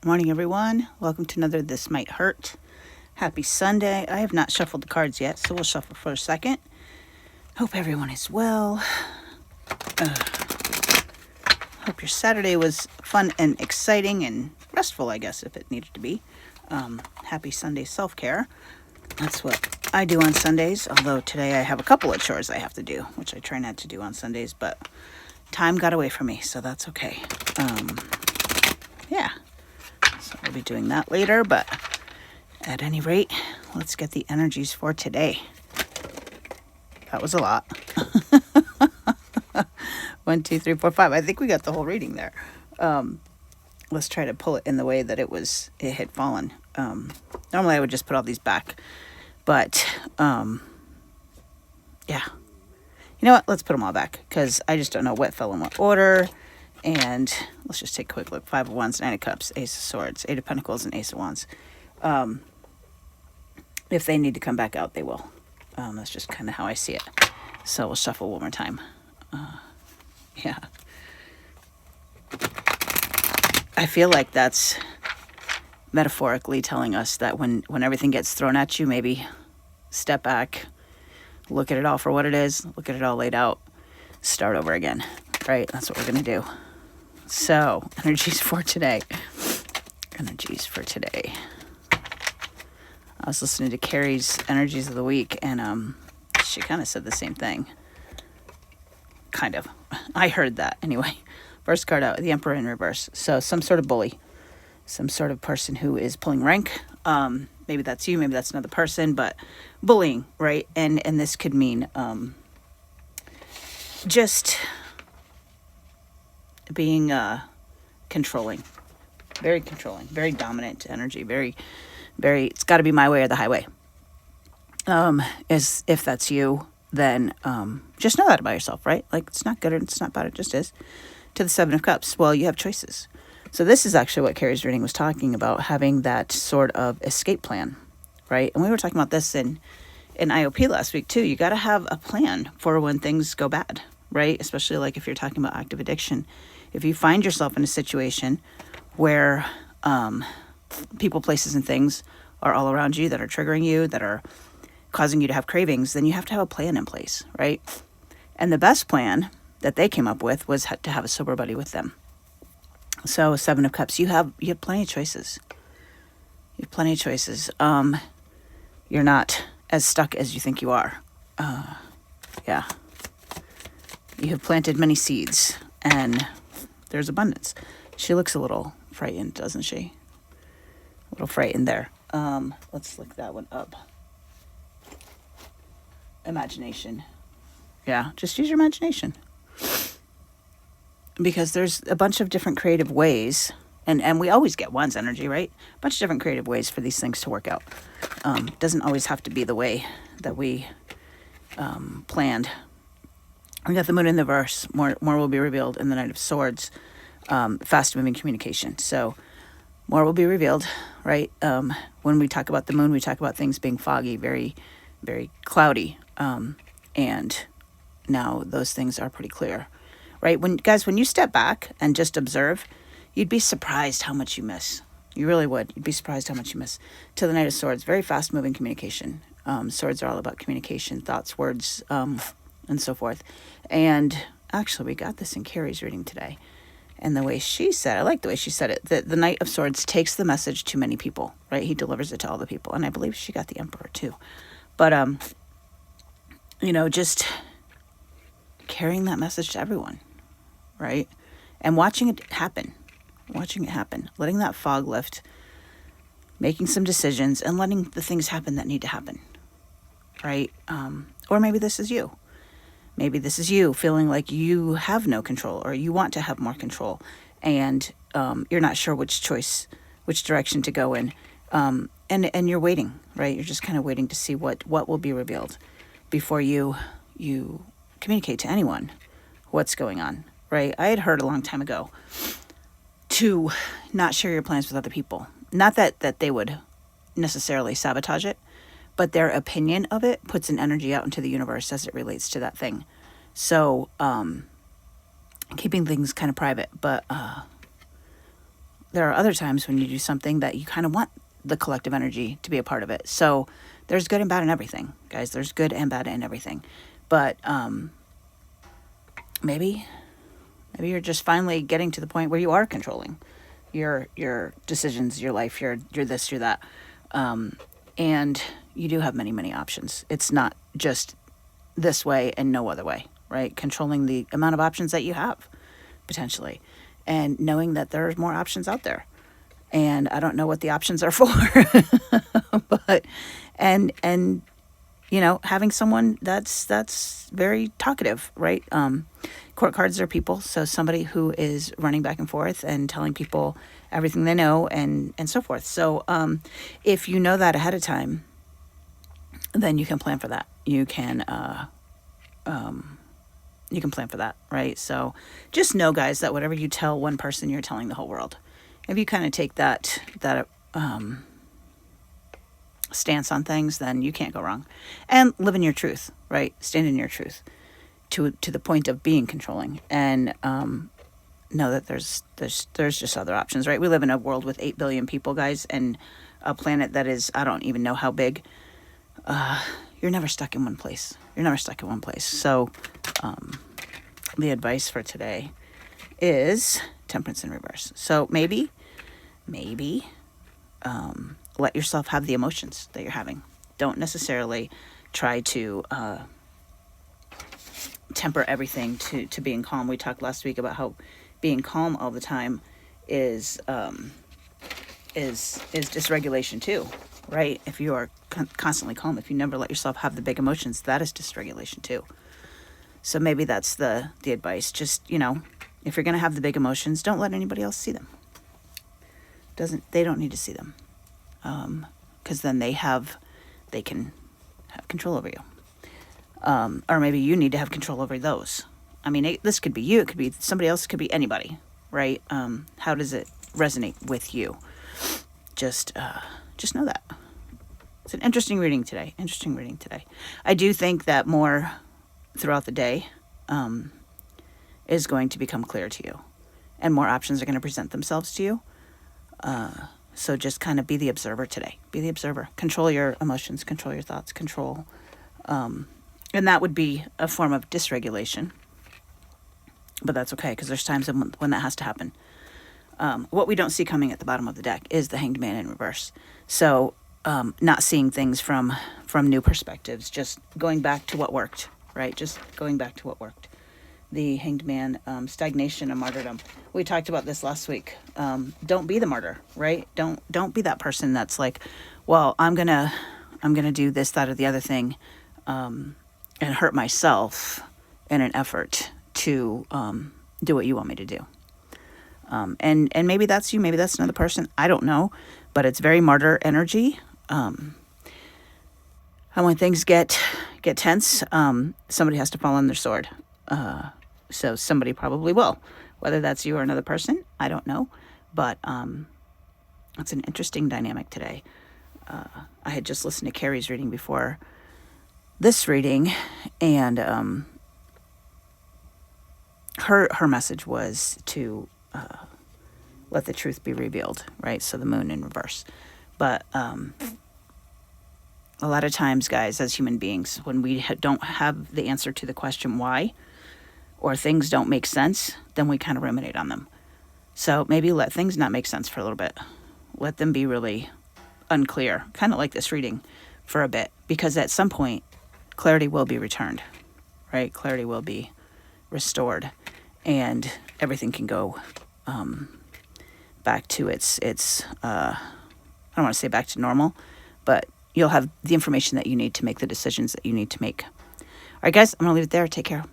Morning, everyone. Welcome to another This Might Hurt. Happy Sunday. I have not shuffled the cards yet, so we'll shuffle for a second. Hope everyone is well. Hope your Saturday was fun and exciting and restful, I guess, if it needed to be. Happy Sunday self-care. That's what I do on Sundays, although today I have a couple of chores I have to do, which I try not to do on Sundays, but time got away from me, so that's okay. Yeah. So we'll be doing that later, but at any rate, let's get the energies for today. That was a lot. 1, 2, 3, 4, 5. I think we got the whole reading there. Let's try to pull it in the way that it had fallen. Normally I would just put all these back, but yeah. You know what? Let's put them all back because I just don't know what fell in what order. And let's just take a quick look. 5 of Wands, 9 of Cups, Ace of Swords, 8 of Pentacles, and Ace of Wands. If they need to come back out, they will. That's just kind of how I see it. So we'll shuffle one more time. Yeah. I feel like that's metaphorically telling us that when everything gets thrown at you, maybe step back, look at it all for what it is, look at it all laid out, start over again, right? That's what we're going to do. So, energies for today. Energies for today. I was listening to Carrie's Energies of the Week, and she kind of said the same thing. Kind of. I heard that. Anyway, first card out, the Emperor in reverse. So, some sort of bully. Some sort of person who is pulling rank. Maybe that's you, maybe that's another person, but bullying, right? And this could mean just being controlling, very dominant energy, very, it's got to be my way or the highway. If that's you, then just know that about yourself, right? Like, it's not good or it's not bad, it just is. To the 7 of Cups, well, you have choices. So this is actually what Carrie's reading was talking about, having that sort of escape plan, right? And we were talking about this in IOP last week too. You got to have a plan for when things go bad, right? Especially like if you're talking about active addiction. If you find yourself in a situation where people, places, and things are all around you that are triggering you, that are causing you to have cravings, then you have to have a plan in place, right? And the best plan that they came up with was to have a sober buddy with them. So 7 of Cups, you have plenty of choices. You have plenty of choices. You're not as stuck as you think you are. Yeah. You have planted many seeds, and there's abundance. She looks a little frightened, doesn't she? A little frightened there. Let's look that one up. Imagination. Yeah, just use your imagination. Because there's a bunch of different creative ways, and we always get Wands energy, right? A bunch of different creative ways for these things to work out. Doesn't always have to be the way that we planned. We got the Moon in the verse. More will be revealed in the Knight of Swords. Fast-moving communication. So more will be revealed, right? When we talk about the moon, we talk about things being foggy, very, very cloudy. And now those things are pretty clear, right? When you step back and just observe, you'd be surprised how much you miss. You really would. You'd be surprised how much you miss. To the Knight of Swords, very fast-moving communication. Swords are all about communication, thoughts, words, and so forth. And actually, we got this in Carrie's reading today. And the way she said, I like the way she said it, that the Knight of Swords takes the message to many people, right? He delivers it to all the people. And I believe she got the Emperor too. But, just carrying that message to everyone, right? And watching it happen, letting that fog lift, making some decisions, and letting the things happen that need to happen, right? Or maybe this is you. Maybe this is you feeling like you have no control, or you want to have more control, and you're not sure which direction to go in, and you're waiting, right? You're just kind of waiting to see what will be revealed before you communicate to anyone what's going on, right? I had heard a long time ago to not share your plans with other people. Not that they would necessarily sabotage it, but their opinion of it puts an energy out into the universe as it relates to that thing. So, keeping things kind of private, but there are other times when you do something that you kind of want the collective energy to be a part of it. So there's good and bad in everything, guys. There's good and bad in everything. But maybe you're just finally getting to the point where you are controlling your decisions, your life, your this, your that. And you do have many, many options. It's not just this way and no other way, right? Controlling the amount of options that you have, potentially. And knowing that there's more options out there. And I don't know what the options are for. But, and you know, having someone that's very talkative, right? Court cards are people. So somebody who is running back and forth and telling people everything they know and so forth. So if you know that ahead of time, then you can plan for that. You can plan for that, right? So just know, guys, that whatever you tell one person, you're telling the whole world. If you kind of take that stance on things, then you can't go wrong. And live in your truth, right? Stand in your truth to the point of being controlling, and know that there's just other options, right? We live in a world with 8 billion people, guys, and a planet that is, I don't even know how big. You're never stuck in one place. So the advice for today is temperance in reverse. So maybe let yourself have the emotions that you're having. Don't necessarily try to temper everything to being calm. We talked last week about how being calm all the time is dysregulation too, right? If you are constantly calm, if you never let yourself have the big emotions, that is dysregulation too. So maybe that's the advice. Just, you know, if you're going to have the big emotions, don't let anybody else see them. They don't need to see them. Because then they can have control over you. Or maybe you need to have control over those. I mean, this could be you, it could be somebody else, it could be anybody, right? How does it resonate with you? Just know that. It's an interesting reading today. I do think that more throughout the day is going to become clear to you. And more options are going to present themselves to you. So just kind of be the observer today. Be the observer. Control your emotions, control your thoughts, control. And that would be a form of dysregulation. But that's okay, because there's times when that has to happen. What we don't see coming at the bottom of the deck is the Hanged Man in reverse. So not seeing things from new perspectives, just going back to what worked, right? Just going back to what worked. The Hanged Man, stagnation and martyrdom. We talked about this last week. Don't be the martyr, right? Don't be that person that's like, well, I'm gonna do this, that, or the other thing, and hurt myself in an effort to do what you want me to do. And maybe that's you, maybe that's another person. I don't know, but it's very martyr energy. And when things get tense, somebody has to fall on their sword. So somebody probably will. Whether that's you or another person, I don't know. But it's an interesting dynamic today. I had just listened to Carrie's reading before this reading, and her message was to let the truth be revealed, right? So the moon in reverse. But a lot of times, guys, as human beings, when we don't have the answer to the question why, or things don't make sense, then we kind of ruminate on them. So maybe let things not make sense for a little bit. Let them be really unclear, kind of like this reading, for a bit. Because at some point, clarity will be returned, right? Clarity will be restored. And everything can go back to its I don't want to say back to normal, but you'll have the information that you need to make the decisions that you need to make. All right, guys, I'm going to leave it there. Take care.